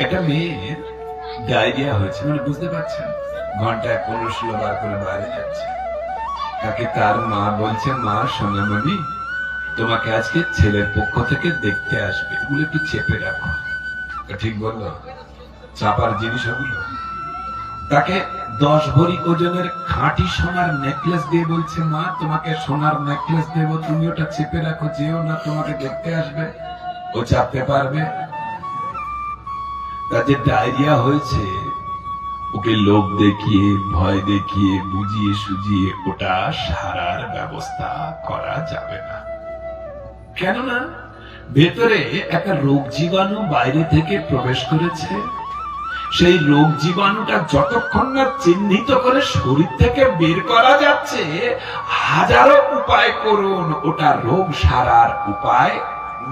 একটা মেয়ের ডায়রিয়া হয়েছে, মানে বুঝতে পারছেন, ঘন্টায় 15-16 বার করে বাইরে যাচ্ছে। তাকে তার মা বলছে, মা সোনামণি, তোমাকে আজকে ছেলের পক্ষ থেকে দেখতে আসবে, এগুলো একটু চেপে রাখো। ঠিক বললো? চাপার জিনিস ওগুলো। তাকে 10 ভরি ওজনের খাঁটি সোনার নেকলেস দিয়ে বলছে, মা তোমাকে সোনার নেকলেস দেব, তুমি ওটা চেপে রাখো, যেও না, তোমাকে দেখতে আসবে। ও চাপতে পারবে? তার যে ডায়রিয়া হয়েছে, ওকে লোভ দেখিয়ে, ভয় দেখিয়ে, বুঝিয়ে সুজিয়ে ওটা সারার ব্যবস্থা করা যাবে না। কেননা ভেতরে একটা রোগ জীবাণু বাইরে থেকে প্রবেশ করেছে। সেই রোগ জীবাণুটা যতক্ষণ না চিহ্নিত করে শরীর থেকে বের করা যাচ্ছে, হাজারো উপায় করুন, ওটা রোগ সারার উপায়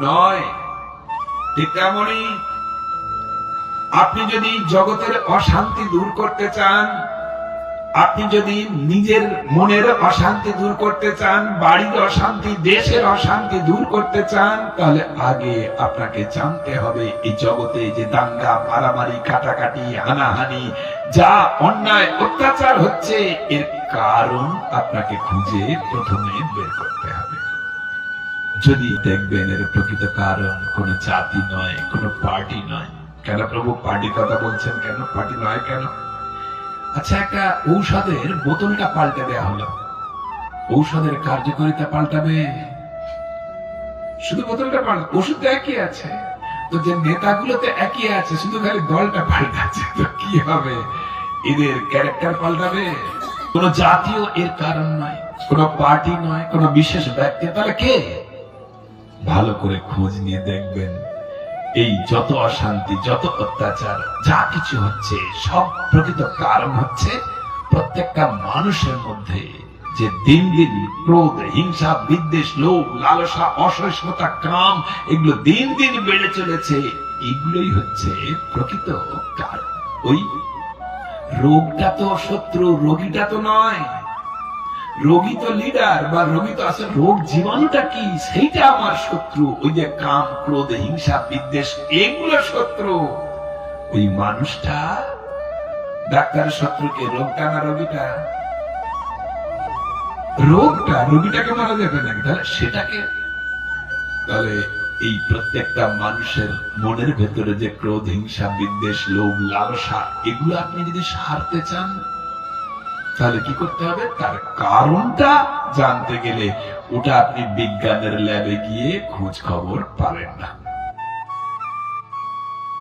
নয়। ঠিক তেমনই আপনি যদি জগতের অশান্তি দূর করতে চান, আপনি যদি নিজের মনের অশান্তি দূর করতে চান, বাড়ির অশান্তি, দেশের অশান্তি দূর করতে চান, তাহলে আগে আপনাকে জানতে হবে এই জগতে যে দাঙ্গা, মারামারি, কাটাকাটি, হানাহানি, যা অন্যায় অত্যাচার হচ্ছে, এর কারণ আপনাকে খুঁজে প্রথমে বের করতে হবে। যদি দেখবেন এর প্রকৃত কারণ কোন জাতি নয়, কোন পার্টি নয়। কেন প্রভু পার্টির কথা বলছেন? কেন পার্টি নয়? কেন? আচ্ছা, একটা ঔষধের বোতলটা পাল্টে দেয়া হলো, ঔষধের কার্যকারিতা পাল্টাবে? শুধু বোতলটা পাল্টা, ওষুধ তো একই আছে। তো যে নেতাগুলো তো একই আছে, শুধু খালি দলটা পাল্টাচ্ছে, তো কি হবে? এদের ক্যারেক্টার পাল্টাবে? কোন জাতীয় এর কারণ নয়, কোন পার্টি নয়, কোন বিশেষ ব্যক্তি। তাহলে কে? ভালো করে খোঁজ নিয়ে দেখবেন, এই যত অশান্তি, যত অত্যাচার, যা কিছু হচ্ছে, সব প্রকৃত কারণ হচ্ছে প্রত্যেকটা মানুষের মধ্যে যে দিন দিন ক্রোধ, হিংসা, বিদ্বেষ, লোভ, লালসা, অসহিষ্ণুতা, কাম, এগুলো দিন দিন বেড়ে চলেছে। এগুলোই হচ্ছে প্রকৃত কারণ। ওই রোগটা তো শত্রু, রোগীটা তো নয়। রোগী তো লিডার, বা রোগী তো আছে, রোগ জীবাণুটা কি, সেইটা আমার শত্রু। ওই যে কাম, ক্রোধ, হিংসা, বিদ্বেষ, এগুলো শত্রু। ওই মানুষটা, ডাক্তারের শত্রুকে রোগটা না রোগীটা? রোগটা, রোগীটাকে মারা যাবে নাকি? তাহলে সেটাকে, তাহলে এই প্রত্যেকটা মানুষের মনের ভেতরে যে ক্রোধ, হিংসা, বিদ্বেষ, লোভ, লালসা, এগুলো আপনি যদি সারতে চান, তাহলে কি করতে হবে? তার কারণটা জানতে গেলে ওটা আপনি বিজ্ঞানের ল্যাবে গিয়ে খোঁজ খবর পাবেন না।